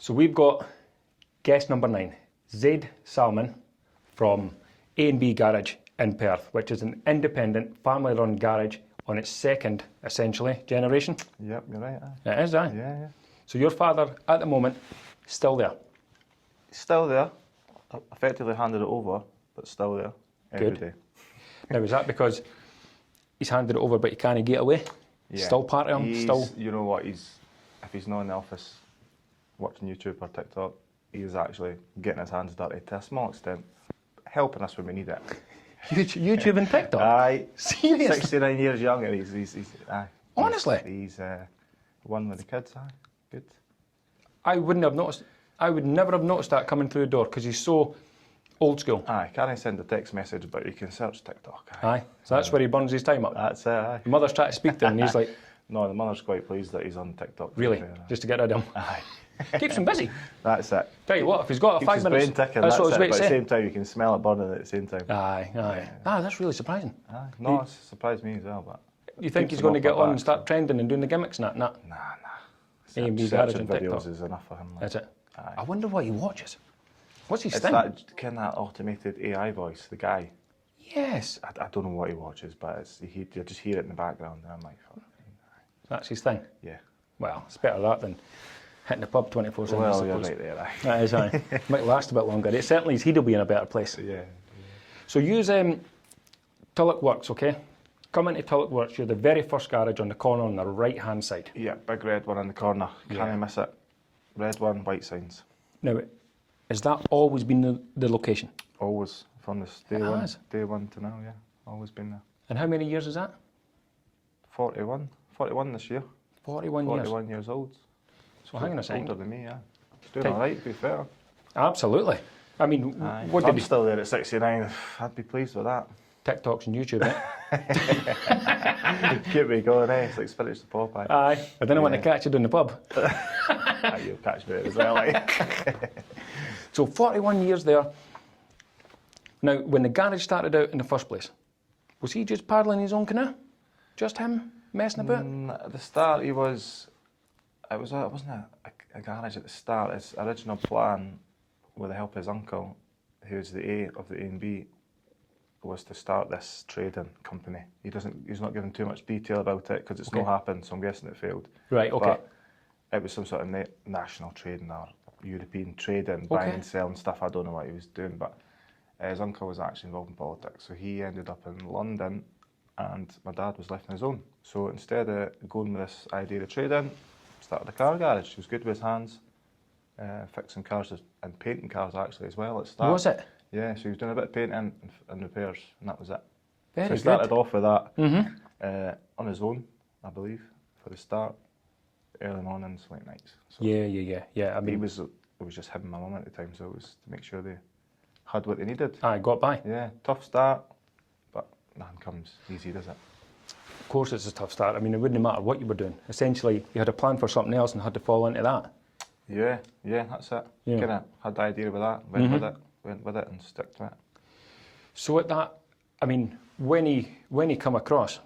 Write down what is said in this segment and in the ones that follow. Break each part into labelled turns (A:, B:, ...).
A: So we've got guest number 9, Zaid Salman from A&B Garage in Perth, which is an independent family-run garage on its second, essentially, generation.
B: Yep, you're right.
A: It is, aye?
B: Yeah.
A: So your father, at the moment, still there?
B: Still there. I effectively handed it over, but still there every
A: Good.
B: day.
A: Now, is that because he's handed it over but he can't get away?
B: Yeah.
A: Still part of him?
B: You know what, if he's not in the office watching YouTube or TikTok, he's actually getting his hands dirty to a small extent, helping us when we need it.
A: YouTube and TikTok?
B: Aye.
A: Seriously?
B: 69 years younger, he's aye.
A: Honestly?
B: He's one with the kids, aye. Good.
A: I would never have noticed that coming through the door because he's so old school.
B: Aye, can't send a text message, but you can search TikTok.
A: Aye. So that's where he burns his time up.
B: That's it, aye.
A: The mother's trying to speak to him and he's like,
B: No, the mother's quite pleased that he's on TikTok.
A: really? Just to get rid of him?
B: Aye.
A: Keeps him busy.
B: That's it.
A: Tell you what, if he's got a
B: Keeps
A: 5
B: his
A: minutes,
B: brain ticking,
A: that's what I was
B: it.
A: about
B: But
A: to
B: at the
A: say.
B: same time, you can smell it burning at the same time.
A: Aye. That's really surprising.
B: Aye. No, it's surprised me as well, but...
A: You think he's going to get on and start trending and doing the gimmicks and that? Nah.
B: Nah.
A: A&B Garage
B: Searching
A: and
B: videos
A: TikTok.
B: is enough for him. Like.
A: That's it.
B: Aye.
A: I wonder what he watches. What's his
B: It's
A: thing?
B: that kind of automated AI voice, the guy.
A: Yes.
B: I don't know what he watches, but you just hear it in the background, and I'm like, fuck.
A: That's his thing.
B: Yeah.
A: Well, it's better that than hitting the pub 24/7.
B: Well, you're right there, aye.
A: That is, aye. Might last a bit longer. It certainly his head will be in a better place.
B: Yeah.
A: So use Tulloch Works, okay? Come into Tulloch Works. You're the very first garage on the corner on the right-hand side.
B: Yeah, big red one in the corner. Can't miss it. Red one, white signs.
A: Now, has that always been the location?
B: Always, from this day one to now, yeah. Always been there.
A: And how many years is that?
B: 41 this year.
A: 41 years.
B: 41 years old.
A: So hang on a second.
B: Older than me, yeah. He's doing all right, to be fair.
A: Absolutely. I mean,
B: Aye.
A: what
B: If
A: did
B: I'm
A: he...
B: still there at 69, I'd be pleased with that.
A: TikToks and YouTube, eh?
B: Keep me going, eh? It's like spinach to Popeye.
A: Aye. I didn't want to catch you in the pub.
B: Aye, you'll catch me as well, eh?
A: So 41 years there. Now, when the garage started out in the first place, was he just paddling his own canoe? Just him messing about?
B: At the start, it wasn't a garage at the start. His original plan, with the help of his uncle, who was the A of the A&B, was to start this trading company. He's not giving too much detail about it because it's not happened, so I'm guessing it failed.
A: Right, okay.
B: But it was some sort of national trading or European trading, buying and selling stuff. I don't know what he was doing, but his uncle was actually involved in politics, so he ended up in London, and my dad was left on his own. So instead of going with this idea of trading, started a car garage. He was good with his hands, fixing cars and painting cars actually as well at the start.
A: Was it?
B: Yeah, so he was doing a bit of painting and repairs, and that was it.
A: Very
B: so he
A: good.
B: started off with that on his own, I believe, for the start, early mornings, late nights. So
A: Yeah. I mean,
B: it was just him and my mum at the time, so it was to make sure they had what they needed.
A: I got by.
B: Yeah, tough start, but nothing comes easy, does it?
A: Of course it's a tough start. I mean, it wouldn't matter what you were doing. Essentially, you had a plan for something else and had to fall into that.
B: Yeah, that's it.
A: Yeah.
B: Kind of had the idea with that, went with it and stuck to it.
A: So at that, I mean, when he come across,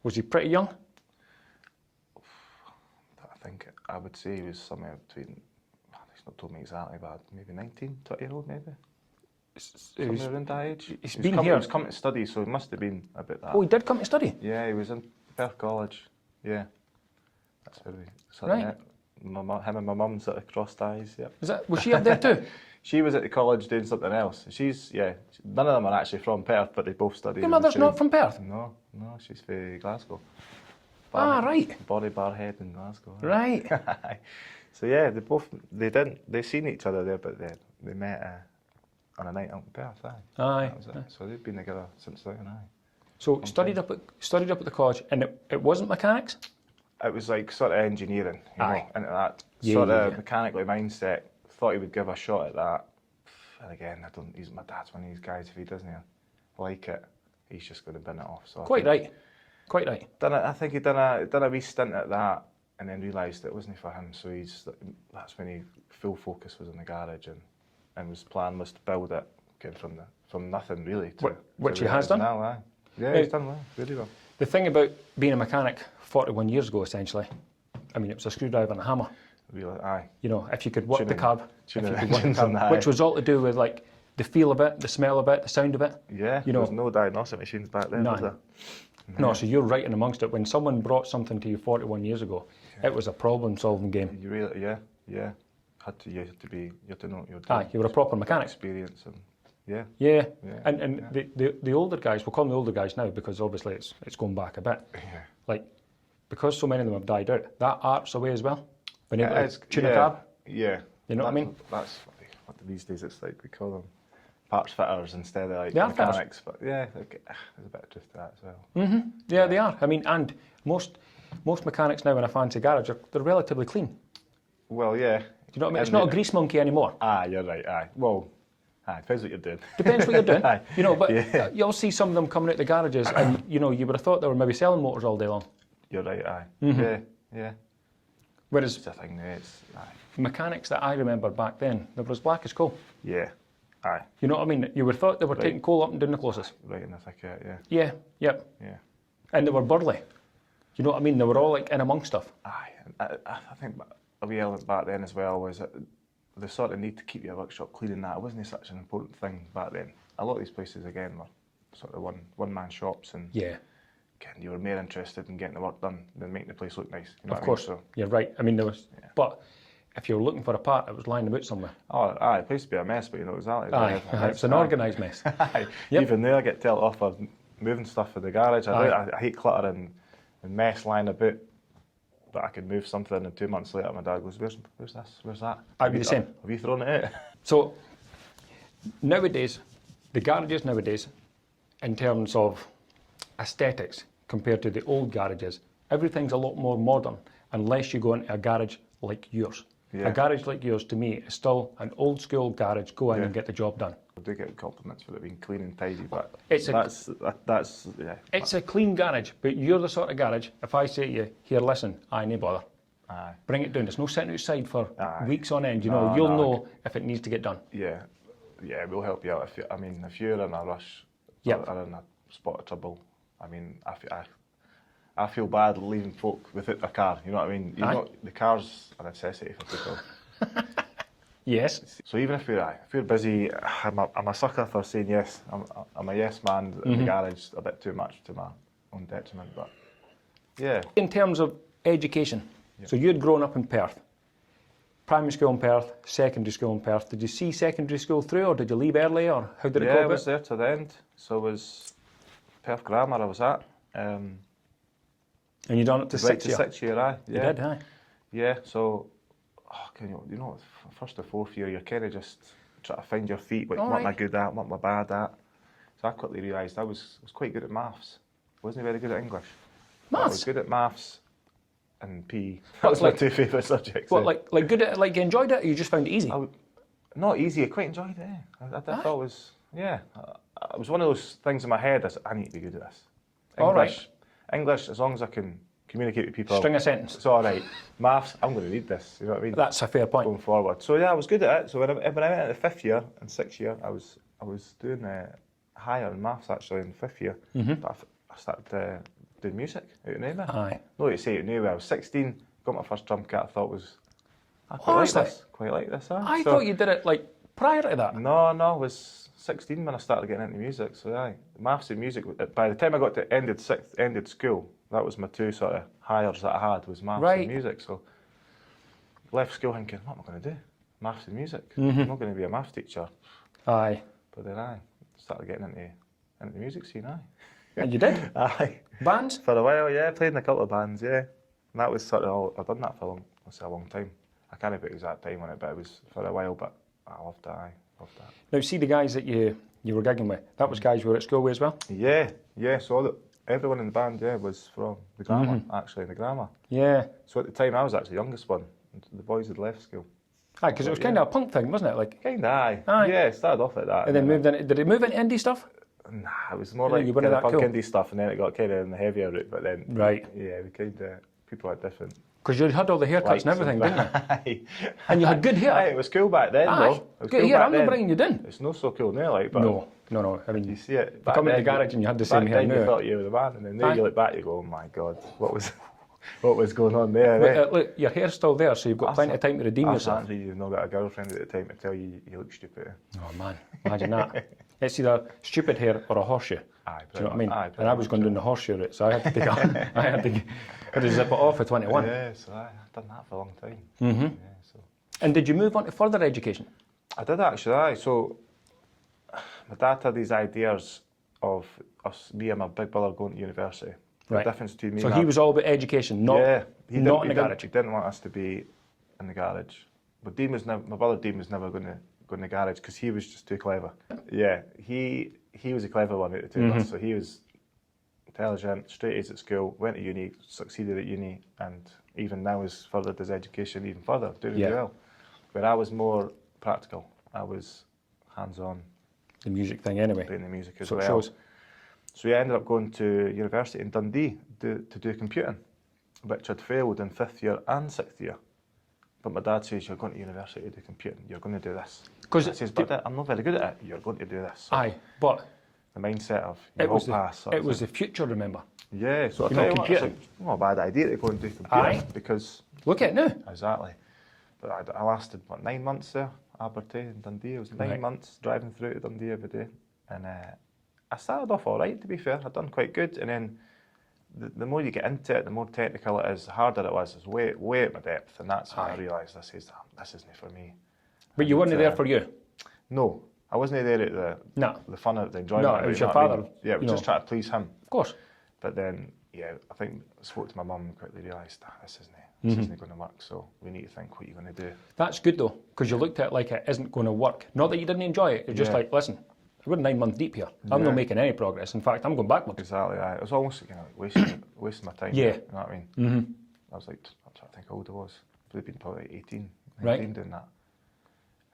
A: was he pretty young?
B: I think I would say he was somewhere between, he's not told me exactly, but maybe 19, 20-year-old maybe. Somewhere around that age.
A: He's
B: He
A: been
B: was
A: here.
B: He was coming to study, so he must have been a bit that.
A: Oh, he did come to study?
B: Yeah, he was in Perth College. Yeah. That's where we sort
A: Right.
B: of met. Him and my mum sort of crossed eyes, yeah.
A: Was she up there too?
B: She was at the college doing something else. None of them are actually from Perth, but they both studied.
A: Your mother's not from Perth?
B: No, she's from Glasgow.
A: Right.
B: Body Bar Head in Glasgow.
A: Right.
B: So yeah, they seen each other there, but they met on a night out in Perth, aye.
A: Aye.
B: That was it. So they've been together since then, aye.
A: So studied up at the college, and it wasn't mechanics?
B: It was like sort of engineering, you know, into that
A: Yeah.
B: mechanically mindset. Thought he would give a shot at that. And again, my dad's one of these guys, if he doesn't like it, he's just going to bin it off. So
A: Quite right.
B: I think he done a wee stint at that and then realised it wasn't for him. So that's when full focus was on the garage and his plan was to build it from nothing really.
A: Which
B: to
A: he has done?
B: now, aye. Yeah, he's done well, really well.
A: The thing about being a mechanic 41 years ago, essentially, I mean, it was a screwdriver and a hammer.
B: Really, aye.
A: You know, if you could work the curb,
B: Aye.
A: which was all to do with like the feel of it, the smell of it, the sound of it.
B: Yeah,
A: you
B: there
A: know,
B: was no diagnostic machines back then, was
A: none.
B: there?
A: No, so you're right in amongst it. When someone brought something to you 41 years ago, it was a problem-solving game.
B: You really, yeah. You had to know what you're doing.
A: Aye, you were a proper mechanic.
B: Experience and
A: Yeah. And the older guys, we'll call them the older guys now because obviously it's going back a bit.
B: Yeah.
A: Like, because so many of them have died out, that art's away as well. Being able to tune a cab.
B: Yeah.
A: You know what I mean?
B: That's what these days it's like. We call them parts fitters instead of like
A: They are
B: mechanics. But yeah, like, there's a bit of truth to that as well.
A: Mm-hmm. Yeah, they are. I mean, and most mechanics now in a fancy garage, they're relatively clean.
B: Well, yeah.
A: Do you know what I mean? It's not a grease monkey anymore.
B: You're right, Well, depends what you're doing.
A: Depends what you're doing.
B: Aye.
A: You know, but you'll see some of them coming out the garages and, you know, you would have thought they were maybe selling motors all day long.
B: You're right,
A: Mm-hmm.
B: Yeah.
A: Whereas
B: It's a thing now,
A: mechanics that I remember back then, they were as black as coal.
B: Yeah,
A: You know what I mean? You would have thought they were taking coal up and doing the closest.
B: right in the thick of it,
A: Yeah, yep.
B: yeah.
A: And they were burly. You know what I mean? They were all like in amongst stuff.
B: I think a wee element back then as well was that the sort of need to keep your workshop clean and that it wasn't such an important thing back then. A lot of these places again were sort of one-man shops and again, you were more interested in getting the work done than making the place look nice. You know
A: Of course,
B: So,
A: you're right. I mean, there was, but if you were looking for a part, it was lying about somewhere.
B: the place to be a mess, but you know exactly.
A: It's an organised mess. Yep.
B: Even there, I get told off for moving stuff in the garage. I hate clutter and mess lying about. But I could move something, and 2 months later, my dad goes, "Where's this? Where's that?"
A: I'd be the same.
B: Have you thrown it out?
A: So nowadays, the garages nowadays, in terms of aesthetics compared to the old garages, everything's a lot more modern unless you go into a garage like yours.
B: Yeah.
A: A garage like yours, to me, is still an old school garage. Go in and get the job done.
B: I do get compliments for it being clean and tidy, but
A: It's
B: that's
A: a clean garage, but you're the sort of garage, if I say to you, here, listen, no bother.
B: Aye.
A: Bring it down. There's no sitting outside for
B: Aye.
A: weeks on end.
B: No,
A: You'll know if it needs to get done.
B: Yeah, we'll help you out. If you're in a rush or in a spot of trouble, I feel bad leaving folk without a car. You know what I mean? The car's a necessity for people.
A: Yes.
B: So even if you're busy, I'm a sucker for saying yes. I'm a yes man in the garage a bit too much to my own detriment, but yeah.
A: In terms of education, so you'd grown up in Perth, primary school in Perth, secondary school in Perth. Did you see secondary school through, or did you leave early, or how did it go?
B: Yeah, I was there to the end. So it was Perth Grammar I was at.
A: And you done it to
B: right
A: 6
B: to
A: year?
B: 6 year, aye. Yeah.
A: You did, aye.
B: Yeah, so, first to fourth year, you're kind of just trying to find your feet, what am I good at, what am I bad at. So I quickly realised I was quite good at maths. Wasn't very good at English. But I was good at maths and PE. That was my two favourite subjects.
A: What, like good at it, like you enjoyed it, or you just found it easy?
B: Not easy, I quite enjoyed it. I thought it was, it was one of those things in my head, I need to be good at this. English, as long as I can communicate with people.
A: String a sentence.
B: It's all right. Maths, I'm going to need this. You know what I mean?
A: That's a fair point.
B: Going forward. So yeah, I was good at it. So when I went into fifth year and sixth year, I was doing higher in maths actually in fifth year. But I started doing music out of nowhere.
A: Aye.
B: No, you say out of nowhere. I was 16, got my first drum kit. I thought I quite like this.
A: I thought you did it like prior to that.
B: No, I was 16 when I started getting into music. So aye, maths and music. By the time I got to ended school, that was my two sort of hires that I had was maths and music. So left school thinking, what am I going to do? Maths and music. I'm not going to be a maths teacher.
A: Aye.
B: But then I started getting into the music scene. Aye.
A: And you did?
B: Aye.
A: Bands?
B: For a while, yeah. Played in a couple of bands, yeah. And that was sort of all, I've done that for a long time. I can't put exact time on it, but it was for a while. But I loved that. Loved that.
A: Now, see the guys that you were gigging with. That was guys you were at school with as well.
B: Yeah. So everyone in the band, was from the grammar. Actually, the grammar.
A: Yeah.
B: So at the time, I was actually the youngest one. The boys had left school.
A: Aye, because it was kind of a punk thing, wasn't it? Like.
B: Kind of, aye. Yeah, it started off like that.
A: And then moved in. Did it move into indie stuff?
B: Nah, it was more like kind of punk indie stuff, and then it got kind of in the heavier route. But then, yeah, we kind of people had different.
A: Because you had all the haircuts and everything, didn't you?
B: Aye.
A: And you had good hair.
B: Aye, it was cool back then, though.
A: Good hair. I'm not bringing you down.
B: It's not so cool now, like. But
A: No. I mean,
B: you see it.
A: You come in the garage and you had the same hair.
B: Back then, you thought you were the man, and then now you look back, you go, "Oh my God, what was?" what was going on there.
A: But, look, your hair's still there, so you've got plenty of time to redeem yourself.
B: Actually, you've not got a girlfriend at the time to tell you you look stupid.
A: Oh man, imagine that. It's either stupid hair or a horseshoe.
B: Aye,
A: Do you know what I mean?
B: Aye,
A: and I was going down the horseshoe route, so I had to take I had to zip it off at 21.
B: Yeah, so I've done that for a long time.
A: Mm-hmm.
B: Yeah, so.
A: And did you move on to further education?
B: I did actually, aye. So my dad had these ideas of me and my big brother going to university.
A: Right.
B: The difference between me
A: So
B: and
A: he was all about education, not not in the garage.
B: He didn't want us to be in the garage. But Dean was my brother Dean was never going to go in the garage because he was just too clever. Yeah, he was a clever one out of the two of us. So he was intelligent, straight A's at school, went to uni, succeeded at uni, and even now has furthered his education even further, doing really well. Where I was more practical. I was hands-on.
A: The music thing anyway.
B: Doing the music as
A: so
B: well.
A: It shows.
B: So I ended up going to university in Dundee to do computing, which I'd failed in 5th year and 6th year. But my dad says, you're going to university to do computing, you're going to do this. I says, but I'm not very good at it, you're going to do this. So
A: aye, but
B: the mindset of, you will pass.
A: It was the future, remember?
B: Yeah, so I
A: you
B: tell
A: know,
B: you what,
A: computing.
B: it's not a bad idea to go and do computing. Because
A: look at it now.
B: Exactly. But I lasted, 9 months there, Aberdeen and Dundee. It was 9 months driving through to Dundee every day. And I started off all right, to be fair. I'd done quite good. And then the more you get into it, the more technical it is, the harder it was. It was way at my depth. And that's when I realised this isn't for me.
A: But you weren't there for you?
B: No. I wasn't there at the fun of the enjoyment.
A: No, it was your father.
B: I mean? Yeah, it was just trying to please him.
A: Of course.
B: But then, yeah, I think I spoke to my mum and quickly realised this isn't going to work. So we need to think what you're going to do. That's
A: good though, because you looked at it like it isn't going to work. Not that you didn't enjoy it. It's just like, listen, we're 9 months deep here. I'm not making any progress. In fact, I'm going backwards.
B: Exactly. It was almost wasting my time.
A: Yeah.
B: You know what I mean? I was like, I'm trying to think how old I was. I'd been probably 18, 19 doing that.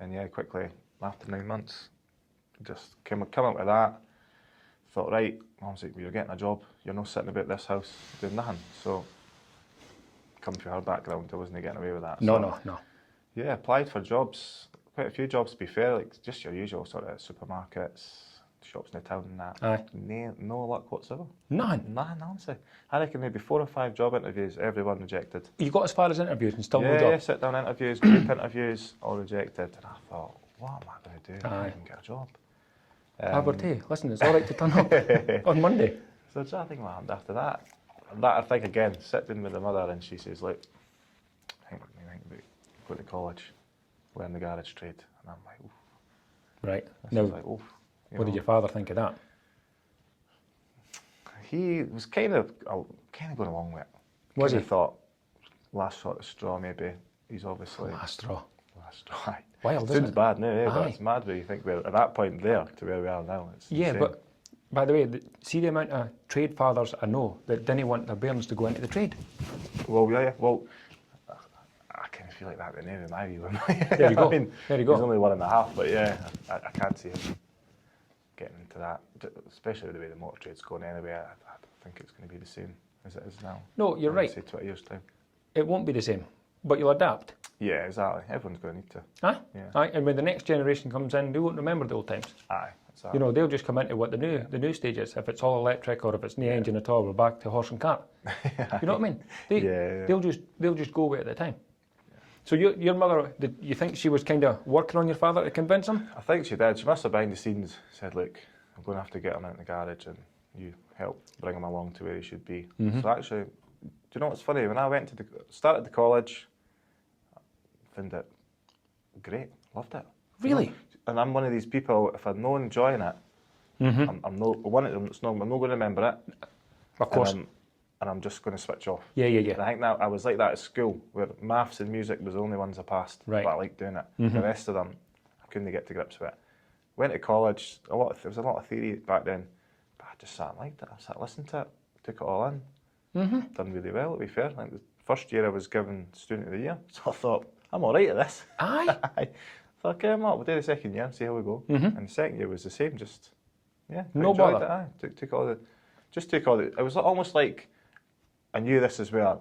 B: And yeah, quickly after 9 months, just come up with that. Thought, right, Mum's like, well, you're getting a job. You're not sitting about this house doing nothing. So, come from her background, I wasn't getting away with that.
A: No.
B: Yeah, applied for jobs. Quite a few jobs, to be fair, like just your usual sort of supermarkets, shops in the town and that.
A: Aye.
B: No luck whatsoever.
A: None?
B: None, honestly. I reckon maybe 4 or 5 job interviews, everyone rejected.
A: You got as far as interviews and still no job?
B: Yeah, sit-down interviews, group interviews, all rejected. And I thought, what am I going to do? I can't get a job.
A: Aberdeen, listen, it's all right to turn up on Monday.
B: So I think what happened after that. I think again, sit down with the mother and she says, look, I think about going to college, learn the garage trade. And I'm like, oof.
A: Right. Now,
B: like, oof,
A: what did your father think of that?
B: He was kind of going along with it.
A: Was he?
B: Thought, last sort of straw maybe. He's obviously...
A: Last straw.
B: Wild, isn't it? Sounds bad now, but it's mad where you think we're at that point there to where we are now. It's insane.
A: But by the way, see the amount of trade fathers I know that didn't want their bairns to go into the trade.
B: Well, yeah. Well, I kind of feel like that with Navy my view.
A: There you go.
B: I mean,
A: there you go.
B: He's only 1.5, but yeah, I can't see him getting into that, especially the way the motor trade's going anyway. I think it's going to be the same as it is now.
A: No, you're right.
B: Say 20 years' time.
A: It won't be the same, but you'll adapt.
B: Yeah, exactly. Everyone's going to need to.
A: Aye?
B: Yeah.
A: Aye, and when the next generation comes in, they won't remember the old times.
B: Aye, exactly.
A: You know, they'll just come into what the new stage is. If it's all electric or if it's no engine at all, we're back to horse and cart. You know what I mean? They'll just go away at the time. Yeah. So your mother, did you think she was kind of working on your father to convince him?
B: I think she did. She must have behind the scenes said, look, I'm going to have to get him out in the garage and you help bring him along to where he should be. So actually, do you know what's funny? When I went to started the college, found it great, loved it.
A: Really?
B: And I'm one of these people, if I'd known enjoying it, I'm not one of them. I'm not going to remember it.
A: Of course.
B: And I'm just going to switch off.
A: Yeah.
B: And I think that I was like that at school, where maths and music was the only ones I passed.
A: Right.
B: But I liked doing it. The rest of them, I couldn't get to grips with it. Went to college. There was a lot of theory back then, but I just sat and liked it. I sat listening to it, took it all in. Done really well, to be fair. I think the first year I was given Student of the Year, so I thought, I'm all right at this.
A: Aye.
B: I thought, okay, we'll do the second year and see how we go. And the second year was the same, just,
A: no bother.
B: It, aye. Took all the, it was almost like I knew this is where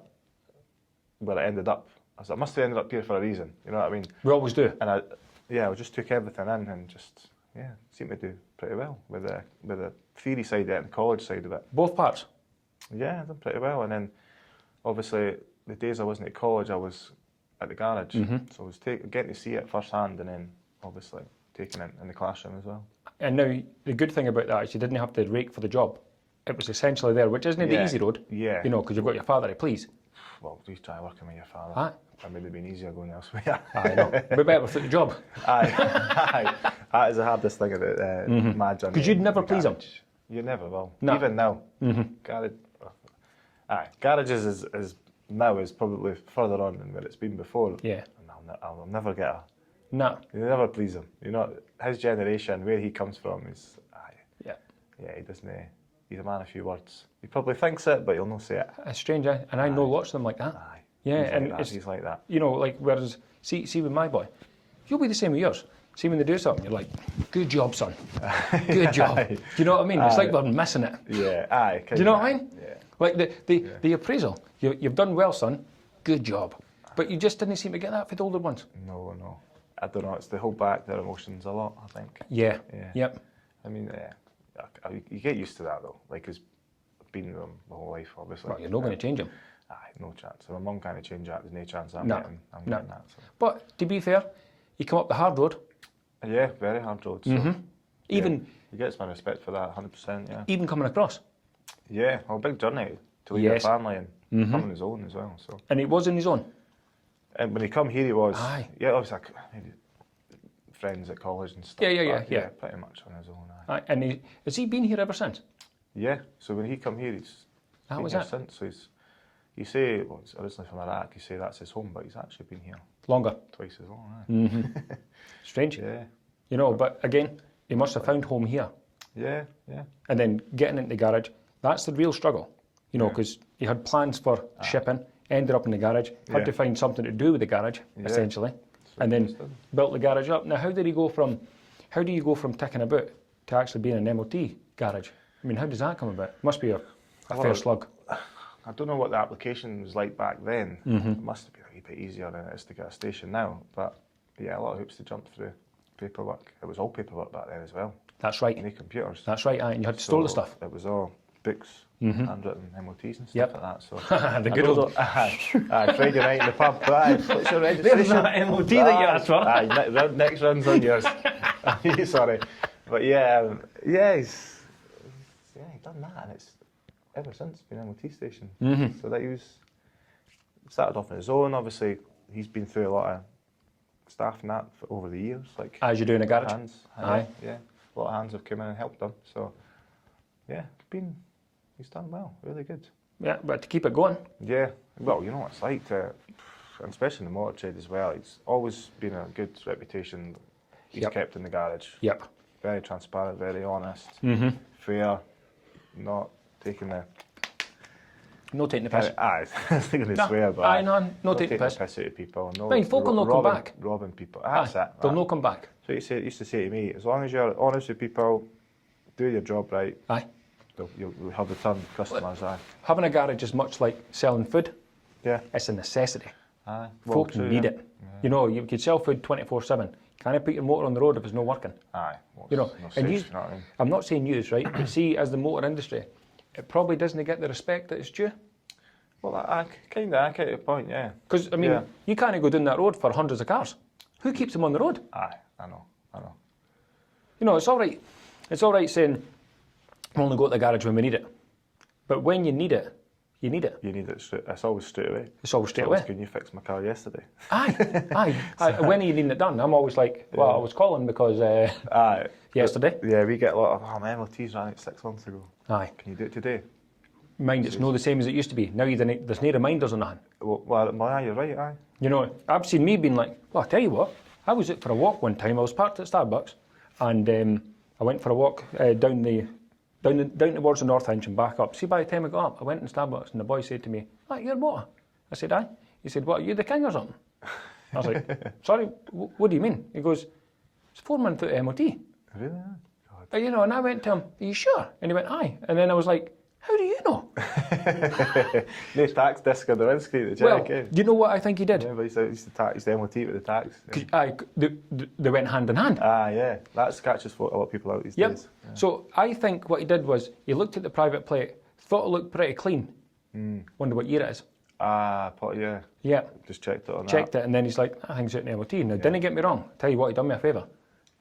B: it ended up. I was like, I must have ended up here for a reason, you know what I mean?
A: We always do.
B: And I just took everything in and just, seemed to do pretty well with the theory side of it and the college side of it.
A: Both parts?
B: Yeah, I done pretty well. And then obviously, the days I wasn't at college, I was at the garage.
A: Mm-hmm.
B: So I was getting to see it firsthand, and then obviously taking it in the classroom as well.
A: And now, the good thing about that is you didn't have to rake for the job. It was essentially there, which isn't the
B: Yeah.
A: easy road,
B: Yeah.
A: you know, because you've got your father to please.
B: Well, you try working with your father.
A: Aye.
B: That would have been easier going elsewhere.
A: I know. But better without the job.
B: Aye. Aye. That is the hardest thing about my journey.
A: Because you'd never
B: in
A: please him.
B: garage. You never will.
A: No.
B: Even now. Garage. Aye. Garages is now is probably further on than where it's been before.
A: Yeah.
B: And I'll never get a.
A: No.
B: You never please him. You know, his generation, where he comes from, is
A: Yeah.
B: yeah. He doesn't. He's a man of few words. He probably thinks it, but he'll not say it.
A: It's strange, and I know lots of them like that.
B: Aye.
A: Yeah,
B: he's
A: and
B: like that. He's like that.
A: You know, like, whereas, see with my boy, you'll be the same with yours. See, when they do something, you're like, good job, son. Good job. Do you know what I mean? It's like they're missing it.
B: Yeah, aye.
A: Do you know what I mean?
B: Yeah.
A: Like the appraisal, you've done well, son. Good job. But you just didn't seem to get that for the older ones.
B: No. I don't know. It's they hold back their emotions a lot, I think.
A: Yeah.
B: Yeah.
A: Yep.
B: I mean, you get used to that though. Like, it's been with them my whole life, obviously.
A: Well, you're not going to change them.
B: Aye, no chance. So my mum can't change that. There's no chance I'm
A: No.
B: getting
A: No.
B: that. So.
A: But to be fair, you come up the hard road.
B: Yeah, very hard road. So,
A: Even
B: yeah, he gets my respect for that, 100%. Yeah.
A: even coming across.
B: Yeah, well, big journey to leave
A: Yes.
B: your family and come on his own as well. So.
A: And he was on his own.
B: And when he come here, he was.
A: Aye.
B: Yeah, obviously, maybe friends at college and stuff.
A: Yeah,
B: but
A: yeah.
B: pretty much on his own. Aye.
A: And has he been here ever since?
B: Yeah. So when he come here, he's
A: That
B: been
A: was
B: here
A: it?
B: since. So you say, well, he's originally from Iraq. You say that's his home, but he's actually been here
A: Longer.
B: twice as long. Aye.
A: Strange.
B: Yeah.
A: You know, but again, he must have found home here.
B: Yeah.
A: And then getting into the garage, that's the real struggle. You know, because he had plans for shipping, ended up in the garage, had
B: Yeah.
A: to find something to do with the garage,
B: Yeah.
A: essentially,
B: So
A: and
B: he
A: then
B: just did.
A: built the garage up. Now, how do you go from ticking about to actually being an MOT garage? I mean, how does that come about? Must be a fair slug.
B: I don't know what the application was like back then. It must have been a wee bit easier than it is to get a station now. But yeah, a lot of hoops to jump through. Paperwork. It was all paperwork back then as well.
A: That's right.
B: No computers.
A: That's right. Aye, and you had to store the
B: So
A: stuff.
B: It was all books, handwritten MOTs and stuff
A: Yep.
B: like that. So
A: The
B: I
A: good
B: don't
A: old-
B: know- Aye, Friday night in the pub. Aye, what's your registration?
A: that MOT that you asked for.
B: Aye, next run's on yours. Sorry, but yeah, he's done that, and it's ever since been an MOT station. So that he started off on his own. Obviously, he's been through a lot of staff and that over the years, like
A: As you do in a garage.
B: hands.
A: Aye.
B: Yeah, a lot of hands have come in and helped him. So yeah, he's done well, really good.
A: Yeah, but to keep it going.
B: Yeah, well, you know what it's like to, and especially in the motor trade as well. It's always been a good reputation he's
A: Yep.
B: kept in the garage.
A: Yep.
B: Very transparent, very honest, fair, not taking the.
A: No taking the piss.
B: I was thinking to
A: No,
B: swear, but
A: aye, no
B: not
A: taking the piss.
B: out of people. No,
A: Right, folk will not come
B: robbing,
A: back.
B: Robbing people.
A: Aye,
B: That's it.
A: they'll
B: That.
A: not come back.
B: So he used to say to me, as long as you're honest with people, do your job right,
A: Aye.
B: you'll have returned customers. Aye.
A: Having a garage is much like selling food.
B: Yeah.
A: It's a necessity.
B: Aye.
A: Folk
B: true,
A: need
B: yeah.
A: it. You know, you could sell food 24/7. Can't put your motor on the road if it's not working.
B: Aye. Well,
A: You know,
B: it's no
A: and
B: safe,
A: you,
B: you know what I mean?
A: I'm not saying you, right? But see, as the motor industry, it probably doesn't get the respect that it's due.
B: Well, I kind of accurate your point, yeah.
A: Because, I mean,
B: Yeah.
A: you can't go down that road for hundreds of cars. Who keeps them on the road?
B: Aye, I know.
A: You know, it's all right. It's all right saying, we'll only go to the garage when we need it. But when you need it, you need it.
B: You need it straight, it's always straight away.
A: It's always straight
B: It's always,
A: away.
B: can you fix my car yesterday?
A: Aye. When are you needing it done? I'm always like, well, I was calling because
B: Aye.
A: yesterday.
B: Yeah, we get a lot of, my MOT's ran out 6 months ago.
A: Aye.
B: Can you do it today?
A: Mind, it's not the same as it used to be. Now there's no reminders on that.
B: Well, aye, you're right, aye.
A: You know, I've seen me being like, well, I'll tell you what, I was out for a walk one time. I was parked at Starbucks, and I went for a walk down towards the North Hinch and back up. See, by the time I got up, I went in Starbucks, and the boy said to me, your motor? I said, aye. He said, what, are you the king or something? I was like, sorry, what do you mean? He goes, it's 4 months out of MOT.
B: Really? God.
A: You know, and I went to him, are you sure? And he went, aye. And then I was like, how do you know?
B: No tax disc on the windscreen to
A: Well,
B: check, eh?
A: do you know what I think he did?
B: Yeah, but he's the MOT with the tax.
A: They went hand in hand.
B: Ah, yeah. That catches a lot of people out these
A: Yep.
B: days. Yeah.
A: So I think what he did was he looked at the private plate, thought it looked pretty clean. Wonder what year it is.
B: Yeah.
A: Yeah.
B: Just checked it on
A: Checked it, and then he's like, I think it's out in MOT. Now, didn't get me wrong. Tell you what, he done me a favour.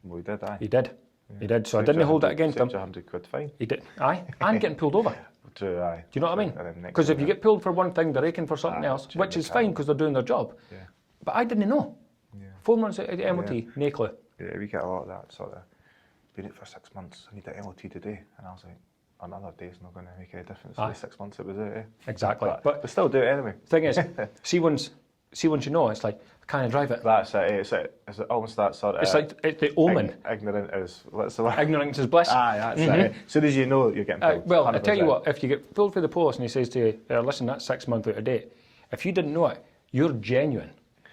B: Well, he did, aye.
A: He did.
B: Yeah.
A: He did. So
B: Saved
A: I didn't
B: you
A: hold it against him.
B: saved you £100 fine.
A: He did. Aye. And getting pulled over.
B: True, aye.
A: Do you know what I mean?
B: And then next
A: Because if
B: thing
A: you get pulled for one thing, they're raking for something else,
B: check
A: which
B: the
A: is fine
B: car.
A: because they're doing their job.
B: Yeah.
A: But I didn't know.
B: Yeah.
A: 4 months at the MOT, no clue.
B: Yeah, we get a lot of that sort of, been it for 6 months, I need the MOT today. And I was like, another day's not going to make any difference.
A: Aye.
B: The 6 months it was out, eh?
A: Exactly.
B: But still do it anyway.
A: Thing is, see once you know, it's like, I can't drive it.
B: That's it. It's almost that sort of...
A: It's like it's the omen.
B: Ignorant is... What's the word?
A: Ignorance is bliss.
B: Aye, that's it. As soon as you know you're getting pulled.
A: Well, I tell you
B: 100%.
A: what, if you get pulled for the post and he says to you, listen, that's 6 months out of date, if you didn't know it, you're genuine.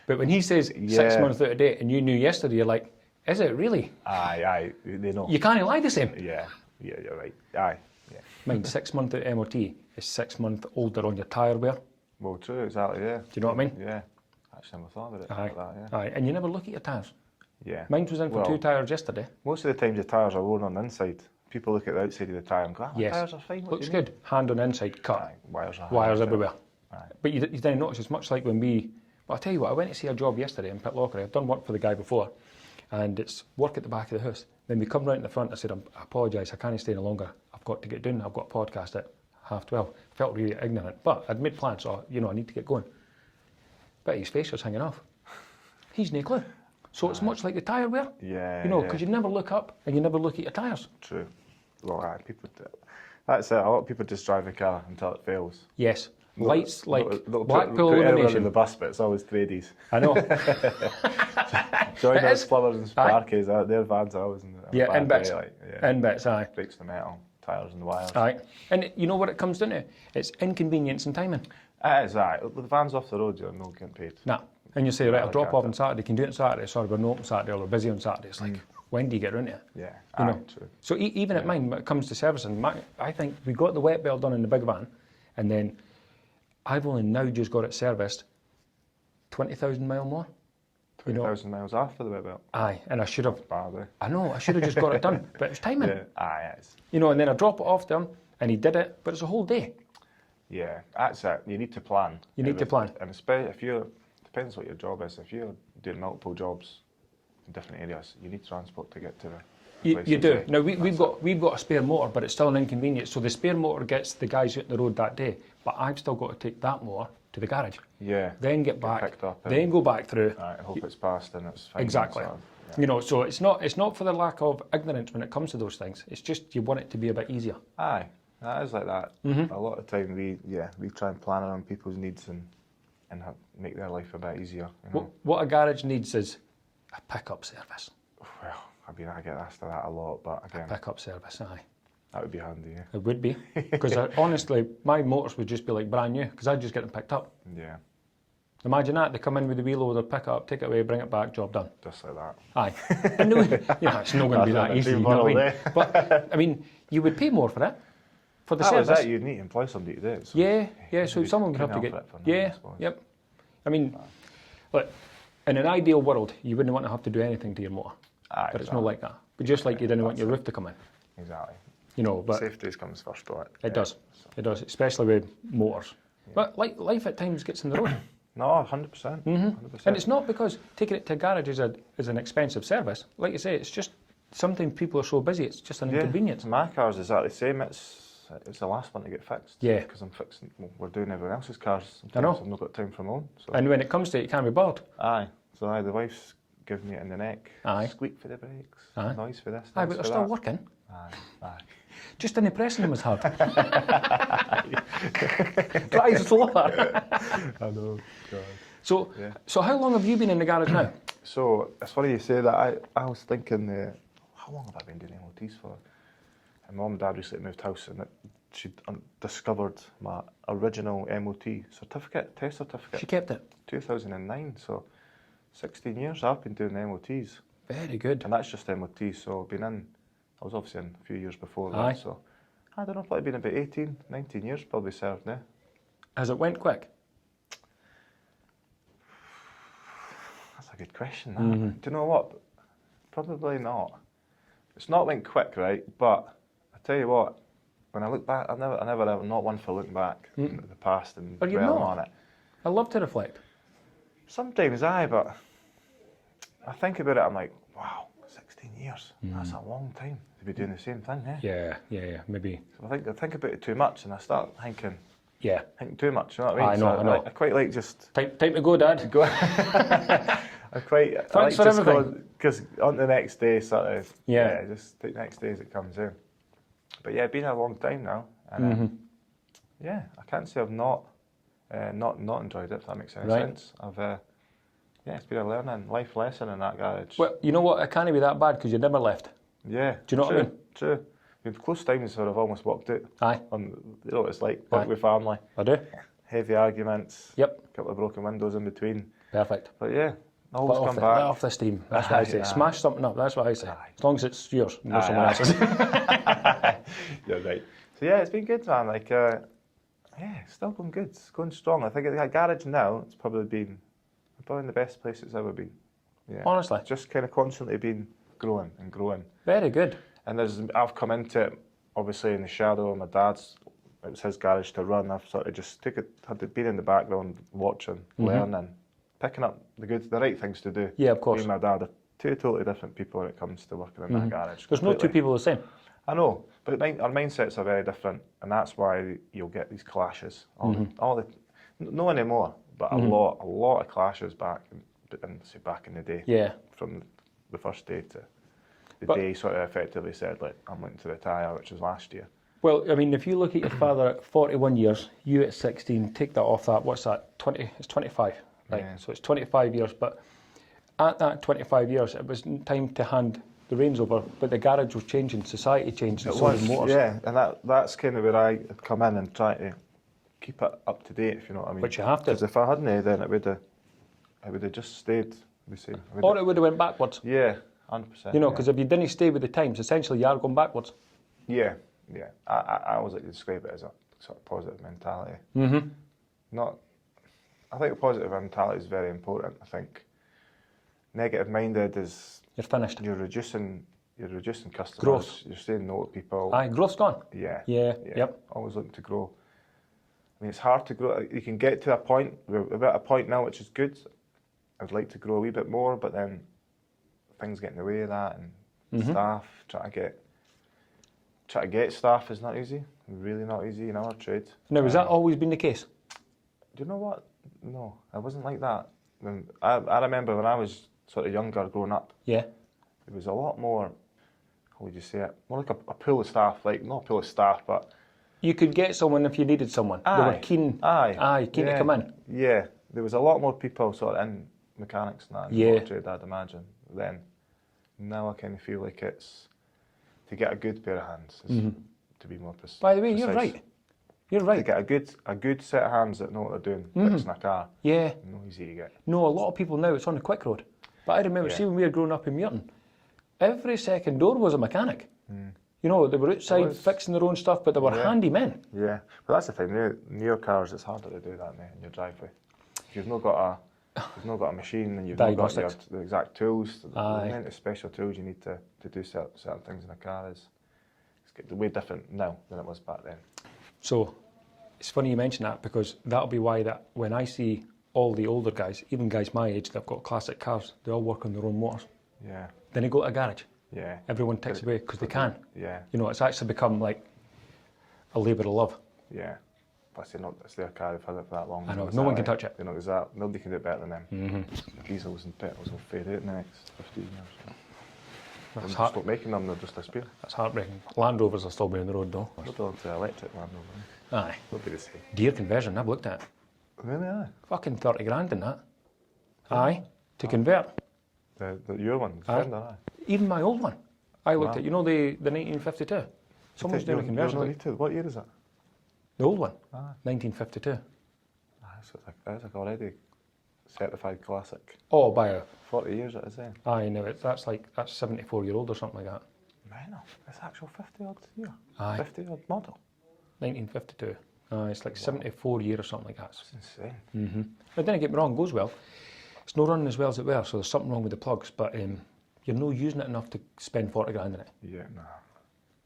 A: But when he says 6 months out of date and you knew yesterday, you're like, is it really?
B: Aye, they know.
A: You can't lie the same.
B: Yeah, you're right. Aye, yeah.
A: Mind, 6 months out of MOT is 6 months older on your tyre wear. Do
B: Well, true, exactly, yeah.
A: you know what I mean?
B: Yeah. Actually, never thought about it
A: Aye.
B: like that, yeah.
A: Aye. And you never look at your tyres.
B: Yeah.
A: Mine was in for
B: Well,
A: 2 tyres yesterday.
B: Most of the times the tyres are worn on the inside. People look at the outside of the tyre and go, my
A: Yes.
B: tyres are fine. What
A: Looks
B: do you
A: good. Hand on the inside, cut.
B: Aye, wires are
A: Wires
B: hanging
A: everywhere.
B: Aye.
A: But you didn't notice, it's much like when we... Well, I'll tell you what, I went to see a job yesterday in Pit Lockery. I've done work for the guy before, and it's work at the back of the house. Then we come round to the front, I said, I apologise, I can't stay any longer. I've got to get done, I've got a podcast at 12:30. I felt really ignorant, but I'd made plans, so, I need to get going. But his face was hanging off. He's no clue. So it's much like the tyre wear.
B: Yeah,
A: Because you never look up and you never look at your tyres.
B: True. Well, aye, people do. That's it. A lot of people just drive a car until it fails.
A: Yes. Lights like
B: They'll
A: Blackpool
B: put everyone in
A: illumination.
B: the bus, but it's always tradies.
A: I know.
B: Join
A: It
B: those
A: is.
B: Plumbers and Sparkies, their vans are always in the
A: Yeah,
B: bad
A: in bits.
B: way, like, yeah.
A: In bits, aye.
B: Breaks the metal, tyres and wires.
A: Aye. And you know what it comes down to? It's inconvenience and timing.
B: It is, aye. The van's off the road, you're not getting paid.
A: Nah. And you say, right, I'll
B: like
A: drop
B: that.
A: off on Saturday, can do it on Saturday. Sorry, we're not open Saturday, or we're busy on Saturday. It's like, when do you get around to it?
B: Yeah,
A: You
B: aye,
A: know.
B: true.
A: So even at mine, when it comes to servicing, I think we got the wet belt done in the big van, and then I've only now just got it serviced 20,000 mile more.
B: 20,000 miles after the wet belt.
A: Aye, and I should have,
B: Bad, eh?
A: I know, I should have just got it done, but it's timing.
B: Yeah, aye, it is.
A: And then I drop it off to him, and he did it, but it's a whole day.
B: Yeah, that's it. You need to plan.
A: You need to plan.
B: And especially if you're, depends what your job is. If you're doing multiple jobs in different areas, you need transport to get to the
A: You
B: places,
A: do.
B: eh?
A: Now we've got a spare motor, but it's still an inconvenience. So the spare motor gets the guys out the road that day, but I've still got to take that motor to the garage.
B: Yeah.
A: Then get back.
B: picked up
A: Then
B: and-
A: go back through.
B: I hope it's passed and it's fine.
A: Exactly.
B: sort of, yeah.
A: So it's not for the lack of ignorance when it comes to those things. It's just you want it to be a bit easier.
B: Aye, that is like that.
A: Mm-hmm.
B: A lot of time we try and plan around people's needs and make their life a bit easier.
A: What a garage needs is a pickup service.
B: Well, I get asked that a lot, but again,
A: Pickup service, aye.
B: that would be handy. Yeah.
A: It would be. Because honestly, my motors would just be like brand new, because I'd just get them picked up.
B: Yeah,
A: Imagine that, they come in with the wheel loader, pick it up, take it away, bring it back, job done.
B: just like that.
A: Aye. And it's not going to be that easy, you know what I mean? But, you would pay more for it, for the
B: That was
A: service.
B: it, you'd need to employ somebody to do it. So
A: Yeah, so someone would have to
B: couldn't
A: get...
B: help it for nothing, I suppose.
A: Yep. Look, in an ideal world, you wouldn't want to have to do anything to your motor.
B: Aye,
A: But it's not like that. But just like you didn't want your roof to come in.
B: Exactly.
A: But
B: Safety comes first, don't it?
A: it does. It does, especially with motors. But life at times gets in the road.
B: No, 100%. 100%.
A: And it's not because taking it to a garage is an expensive service. Like you say, it's just sometimes people are so busy, it's just an inconvenience.
B: My car's exactly the same. It's the last one to get fixed.
A: Yeah.
B: Because I'm fixing. Well, we're doing everyone else's cars.
A: I know.
B: Sometimes I've not got time from my own. So.
A: And when it comes to it, you can't be bothered.
B: Aye. So the wife's giving me it in the neck.
A: Aye.
B: Squeak for the brakes.
A: Aye.
B: Noise for this.
A: Aye,
B: noise
A: but they're
B: for
A: still
B: that.
A: working.
B: Aye. Aye.
A: Just in pressing them as hard. Drive slower.
B: I know. God.
A: So how long have you been in the garage now?
B: So it's funny you say that. I was thinking, how long have I been doing MOTs for? And Mum and Dad recently moved house, and she discovered my original MOT certificate, test certificate.
A: She kept it.
B: 2009. So 16 years I've been doing MOTs,
A: Very good.
B: and that's just MOTs. So I've been in. I was obviously in a few years before
A: Aye.
B: that. So I don't know, probably been about 18, 19 years probably served now.
A: Has it went quick?
B: That's a good question. That. Do you know what? Probably not. It's not went quick, right? But I tell you what, when I look back, I never have not one for looking back in the past and
A: Are you
B: dwelling
A: not?
B: on it.
A: I love to reflect.
B: Sometimes but I think about it, I'm like, wow, 16 years. That's a long time to be doing the same thing, eh?
A: Yeah, maybe.
B: So I think about it too much, and I start thinking too much, you know what I mean?
A: I know.
B: I quite like just...
A: Time to go, Dad.
B: Go. I like
A: for
B: just
A: everything.
B: Because on the next day, sort of, just take the next day as it comes in. But yeah, been a long time now, and yeah, I can't say I've not enjoyed it, if that makes any sense. I've it's been a life lesson in that garage.
A: Well, you know what? It can't be that bad because you never left.
B: Yeah.
A: Do you know
B: true,
A: what I mean?
B: True. In close times where I've almost walked out.
A: Aye.
B: You know what it's like, work with family.
A: I do.
B: Heavy arguments.
A: Yep.
B: A couple of broken windows in between.
A: Perfect.
B: But yeah, always come back.
A: Let off the steam. That's what I say. Smash something up. That's what I say. As long as it's yours, not someone else's.
B: You're right. So yeah, it's been good, man. Like, it's still going good. It's going strong. I think at the garage now, it's probably the best place it's ever been. Yeah.
A: Honestly.
B: Just kind of constantly been growing and growing.
A: Very good.
B: And I've come into it, obviously, in the shadow of my dad's. It was his garage to run. I've sort of just been in the background, watching, learning, picking up the right things to do.
A: Yeah, of course.
B: Me and my dad are two totally different people when it comes to working in that garage.
A: There's no two people the same.
B: I know, but our mindsets are very different, and that's why you'll get these clashes. No anymore, but a lot of clashes back in the day.
A: Yeah.
B: From the first day to the day he sort of effectively said, like, I'm looking to retire, which was last year.
A: Well, I mean, if you look at your father at 41 years, you at 16, take that off that, what's that, 20, it's 25, right?
B: Yeah.
A: So it's 25 years, but at that 25 years, it was time to hand the reins over, but the garage was changing, society changed, and so did motors.
B: Yeah, and that's kind of where I had come in and try to keep it up to date, if you know what I mean.
A: Which you have to.
B: Because if I hadn't, then it would have just stayed the same.
A: Or it would have went backwards.
B: Yeah, 100%.
A: You know, because if you didn't stay with the times, essentially you are going backwards.
B: Yeah. I always like to describe it as a sort of positive mentality. I think a positive mentality is very important. I think negative minded is
A: You're finished.
B: You're reducing customers.
A: Growth.
B: You're saying no to people.
A: Aye, growth's gone.
B: Yeah.
A: Yep.
B: Always looking to grow. I mean, it's hard to grow. You can get to a point. We're at a point now which is good. I'd like to grow a wee bit more, but then things get in the way of that, and staff, trying to get staff is not easy. Really not easy in our trade.
A: Now, has that always been the case?
B: Do you know what? No, I wasn't like that. I remember when I was sort of younger, growing up.
A: Yeah.
B: It was a lot more. How would you say it? More like a pool of staff. Like not a pool of staff, but
A: You could get someone if you needed someone. They were keen. Keen to come in.
B: Yeah, there was a lot more people sort of in mechanics and that in the motor trade, I'd imagine. Then, now I kind of feel like it's to get a good pair of hands, to be more precise.
A: By the way, you're right. You're right.
B: To get a good set of hands that know what they're doing, fixing a car.
A: Yeah.
B: No easy to get.
A: No, a lot of people now, it's on the quick road. But I remember, see when we were growing up in Muirton, every second door was a mechanic. You know, they were outside fixing their own stuff, but they were handy men.
B: Yeah, but that's the thing. Newer cars, it's harder to do that now in your driveway. If you've not got a machine and you've not got the exact tools, the amount of special tools you need to do certain things in a car is way different now than it was back then.
A: So it's funny you mention that, because that'll be why that when I see all the older guys, even guys my age, they've got classic cars, they all work on their own motors.
B: Yeah.
A: Then they go to a garage.
B: Yeah.
A: Everyone takes away because they can.
B: Yeah.
A: You know, it's actually become like a labour of love.
B: Yeah. Plus, it's their car, they've had it for that long.
A: I know, no one can touch it.
B: You know, nobody can do it better than them. Diesels and petrols will fade out in the next 15 years. They'll stop making them, they'll just disappear.
A: That's heartbreaking. Land Rovers are still being on the road though.
B: They'll build the electric Land Rover.
A: Aye.
B: They'll be the same.
A: Deer conversion, I've looked at it.
B: Really, aye?
A: Fucking 30 grand in that. Aye. To convert.
B: Your one, the Defender, aye.
A: Even my old one. I looked at, you know, the 1952. Someone's doing a conversion.
B: What year is that?
A: The old one.
B: Aye.
A: 1952.
B: That's like already certified classic.
A: Oh, by a
B: 40 years it is then.
A: Aye, no, that's 74-year-old or something like that.
B: No, it's actual 50 odd year.
A: Aye.
B: 50 odd model.
A: 1952. It's like 74 year or something like that.
B: That's insane.
A: Now, don't get me wrong, it goes well. It's not running as well as it were, so there's something wrong with the plugs, but you're not using it enough to spend 40 grand in it.
B: Yeah, nah.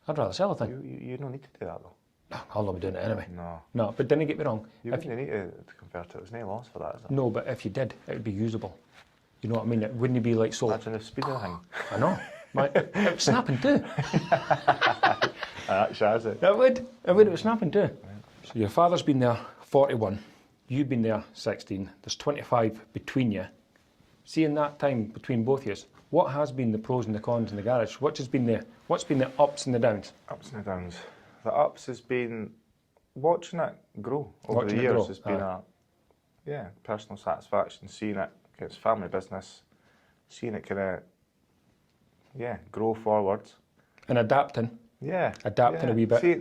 A: I'd rather sell a thing.
B: You don't need to do that though.
A: I'll not be doing it anyway.
B: No.
A: No, but didn't get me wrong.
B: You wouldn't need to convert it. There's no loss for that, is there?
A: No, but if you did, it would be usable. You know what I mean? It wouldn't be like so.
B: Imagine the speed of the thing.
A: I know. It would snap in two.
B: That has it.
A: It would. It would snap in two. So your father's been there 41. You've been there 16. There's 25 between you. See, in that time between both of you, what has been the pros and the cons in the garage? What's been the ups and the downs?
B: Ups and the downs. The ups has been watching it grow over the years. Has been a personal satisfaction. Seeing it, it's family business. Seeing it kind of grow forward.
A: And adapting.
B: Yeah.
A: Adapting a wee bit.
B: See,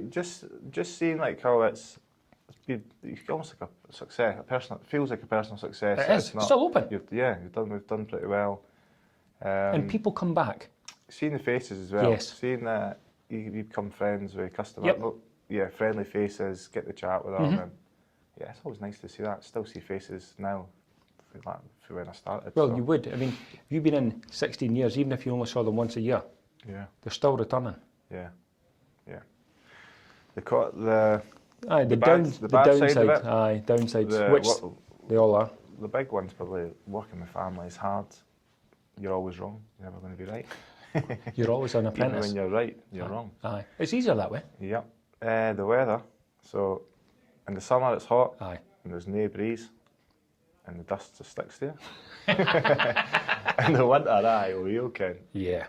B: just seeing like how it's been almost like a success. It feels like a personal success.
A: It is. It's still open.
B: We've done pretty well.
A: And people come back.
B: Seeing the faces as well.
A: Yes.
B: Seeing that you become friends with customers.
A: Yep.
B: Friendly faces, get the chat with them. And it's always nice to see that. Still see faces now for when I started.
A: Well, you would. I mean, you've been in 16 years, even if you only saw them once a year.
B: Yeah.
A: They're still returning.
B: Yeah. The
A: downside. Aye, downsides. Which they all are.
B: The big one's probably working with family is hard. You're always wrong. You're never going to be right.
A: You're always an apprentice.
B: Even when you're right, you're wrong.
A: Aye. It's easier that way.
B: Yep. The weather. So in the summer it's hot.
A: Aye.
B: And there's no breeze. And the dust just sticks there. In the winter, real ken.
A: Yeah.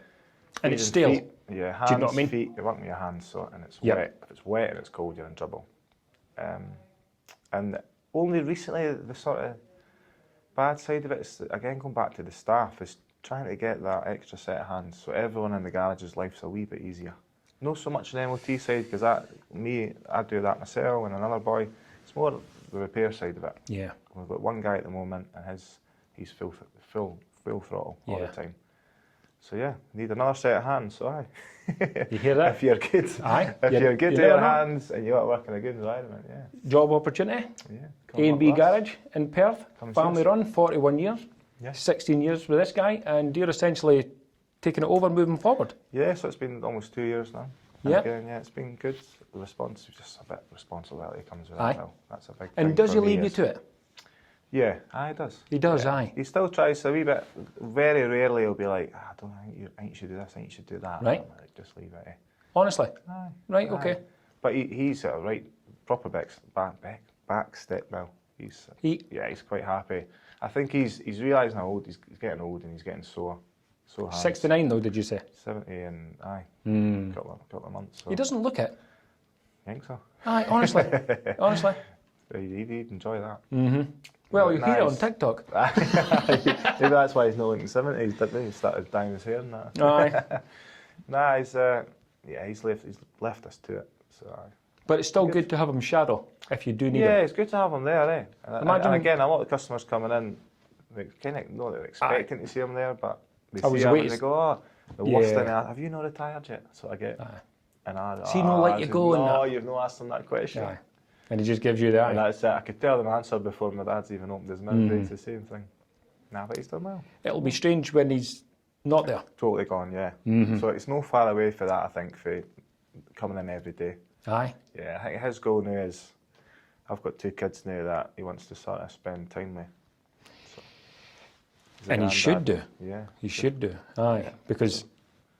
A: And it's stale.
B: Feet, hands,
A: do you know what I mean?
B: Feet, you work with your hands, and it's
A: Yep.
B: wet. If it's wet and it's cold, you're in trouble. And only recently, the sort of bad side of it is, again, going back to the staff, is trying to get that extra set of hands so everyone in the garage's life's a wee bit easier. Not so much the MOT side, because I do that myself and another boy. It's more the repair side of it.
A: Yeah.
B: We've got one guy at the moment, and he's full throttle all the time. So need another set of hands. So aye.
A: You hear that?
B: If you're good, you're good at your hands and you want to work in a good environment,
A: Job opportunity.
B: Yeah.
A: A&B Garage in Perth,
B: Come
A: family run, 41 years.
B: Yeah.
A: 16 years with this guy, and you're essentially taking it over, moving forward.
B: Yeah, so it's been almost 2 years now.
A: Yeah.
B: Again, it's been good. The response, just a bit of responsibility comes with that now. That's a big thing.
A: And does
B: for
A: he
B: me
A: leave you to it?
B: Yeah, he does.
A: He does,
B: yeah.
A: aye.
B: He still tries a wee bit. Very rarely he'll be like, I think you should do this, I think you should do that.
A: Right.
B: I'm like, just leave it.
A: Honestly?
B: Aye.
A: Right,
B: Aye.
A: okay.
B: But he's a right proper back step now. He's quite happy. I think he's realising how old he's getting old and he's getting sore. So hands.
A: 69 though, did you say?
B: 70 and couple of months. So.
A: He doesn't look it.
B: I think so.
A: Aye, honestly. Honestly.
B: He'd enjoy that.
A: Mm-hmm. Well, you hear it on TikTok.
B: Maybe that's why he's not looking 70. He started dyeing his hair and that.
A: Aye.
B: He's left us to it. So.
A: But it's still good to have him shadow if you do need him.
B: Yeah, it's good to have him there, eh?
A: Imagine,
B: and again, a lot of customers coming in, they kind of know they're expecting to see him there, but they see him and they go, the worst thing, have you not retired yet? So I get, and
A: see, no, let you go.
B: No, you've not asked him that question.
A: Aye. And he just gives you the eye.
B: And that's it. I could tell them answer before my dad's even opened his mouth. It's the same thing. Nah, but he's done well.
A: It'll be strange when he's not there.
B: Totally gone, yeah. Mm-hmm. So it's no far away for that, I think, for coming in every day.
A: Aye.
B: Yeah, I think his goal now is, I've got 2 kids now that he wants to sort of spend time with. So,
A: and he should do.
B: Yeah.
A: He should do. Aye. Yeah. Because,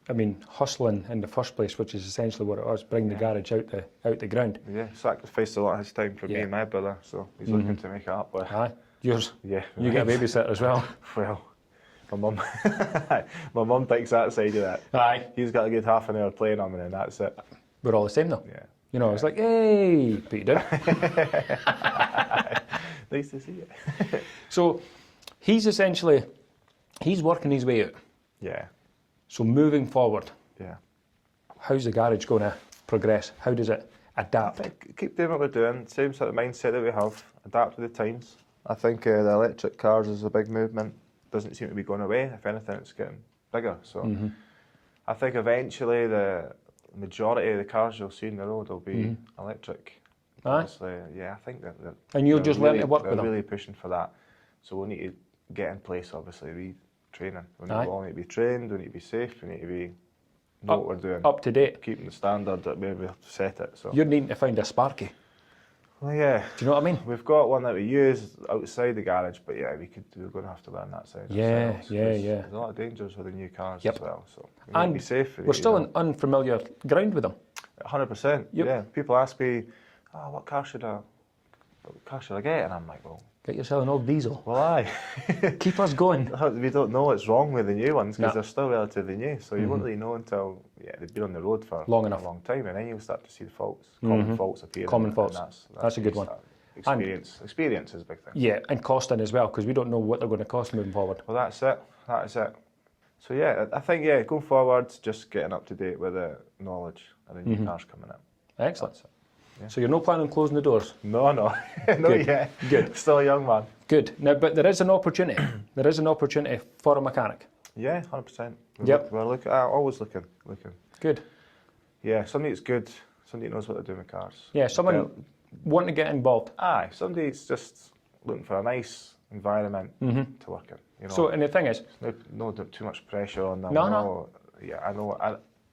A: I mean, hustling in the first place, which is essentially what it was, bring the garage out the ground.
B: Yeah, sacrificed a lot of his time for me and my brother, so he's looking to make it up with.
A: Aye. Yours?
B: Yeah.
A: You get a babysitter as well?
B: Well, my mum takes that side of it.
A: Aye.
B: He's got a good half an hour playing him and then that's it.
A: We're all the same though.
B: Yeah.
A: You know, it's like, hey, put you down.
B: Nice to see you.
A: So, he's working his way out.
B: Yeah.
A: So moving forward, how's the garage going to progress? How does it adapt?
B: I think keep doing what we're doing, same sort of mindset that we have, adapt to the times. I think the electric cars is a big movement, doesn't seem to be going away, if anything it's getting bigger. So I think eventually the majority of the cars you'll see on the road will be electric. Honestly, I think that
A: and you'll just learn to work with them.
B: They're really pushing for that. So we'll need to get in place, obviously, training. We all need to be trained, we need to be safe, we need to be know what we're doing.
A: Up to date.
B: Keeping the standard that we've set it. So.
A: You're needing to find a Sparky.
B: Well, yeah.
A: Do you know what I mean?
B: We've got one that we use outside the garage, but yeah, we're going to have to learn that side. ourselves, There's a lot of dangers with the new cars as well, so we need to be safe.
A: We're still in unfamiliar ground with them.
B: 100%. Yeah. People ask me, what car should I get? And I'm like, well,
A: Get yourself an old diesel.
B: well, aye.
A: Keep us going.
B: We don't know what's wrong with the new ones because they're still relatively new, so you won't really know until they've been on the road for
A: Long
B: a
A: enough.
B: long time, and then you'll start to see the faults, common faults appearing.
A: Common faults. That's a good one.
B: Experience is a big thing.
A: Yeah, and costing as well, because we don't know what they're going to cost moving forward.
B: Well, that's it. That is it. So yeah, I think going forward, just getting up to date with the knowledge of the new cars coming in.
A: Excellent.
B: That's it. Yeah.
A: So you're not planning on closing the doors?
B: No, not yet.
A: Good.
B: Still a young man.
A: Good. Now, but there is an opportunity. There is an opportunity for a mechanic.
B: Yeah, 100%. We're looking. Always looking.
A: Good.
B: Yeah, somebody that's good. Somebody that knows what they're doing with cars.
A: Yeah, someone wanting to get involved.
B: Aye, somebody that's just looking for a nice environment to work in. You know,
A: So, and the thing is,
B: no too much pressure on them.
A: No.
B: Yeah,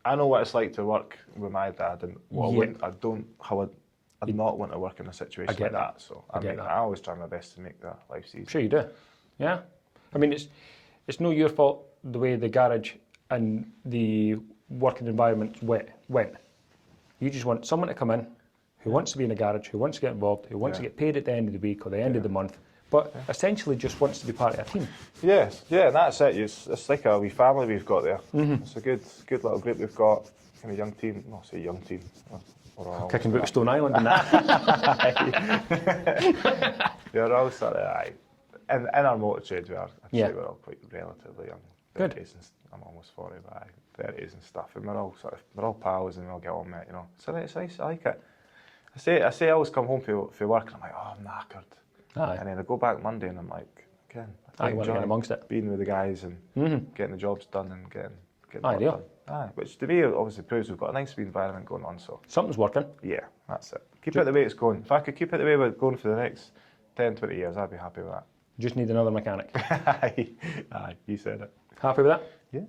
B: I know what it's like to work with my dad, and I'd not want to work in a situation like that. So I always try my best to make their lives easy.
A: sure you do. Yeah. I mean, it's no your fault the way the garage and the working environment went. You just want someone to come in who wants to be in a garage, who wants to get involved, who wants to get paid at the end of the week or the end of the month, but essentially just wants to be part of a team.
B: Yes, and that's it. It's like a wee family we've got there. It's a good little group we've got. Kind of young team. Not say young team.
A: Kicking about Stone Island and that.
B: We're all sort of aye. In our motor trade, I'd say we're all quite relatively young.
A: Good.
B: 30s I'm almost 40, but aye, 30s and stuff, and we're all pals and we all get on with it, you know. So it's nice. I like it. I say I always come home for work and I'm like, I'm knackered.
A: Aye.
B: And then I go back Monday and I'm like, again, I
A: want to get amongst it.
B: Being with the guys and getting the jobs done and getting
A: Ideal.
B: work done. Aye, which to me obviously proves we've got a nice wee environment going on. So
A: Something's working.
B: yeah, that's it. Keep it the way it's going. If I could keep it the way we're going for the next 10, 20 years, I'd be happy with that.
A: Just need another mechanic.
B: Aye, you said it.
A: Happy with that?
B: Yeah.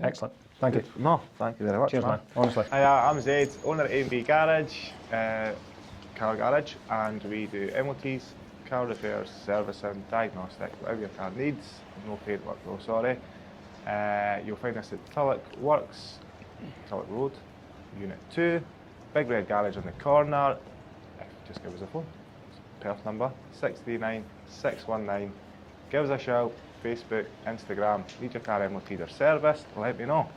A: Excellent. Thank you.
B: No, thank you very much.
A: Cheers, man. Honestly.
B: Hi, I'm Zaid, owner of A&B Garage, car garage, and we do MOTs, car repairs, servicing, diagnostic, whatever your car needs. No paintwork though, sorry. You'll find us at Tulloch Works, Tulloch Road, Unit 2, Big Red Garage on the corner. Just give us a phone. Perth number 639 619. Give us a shout. Facebook, Instagram. Need your car MOT'd or serviced? Let me know.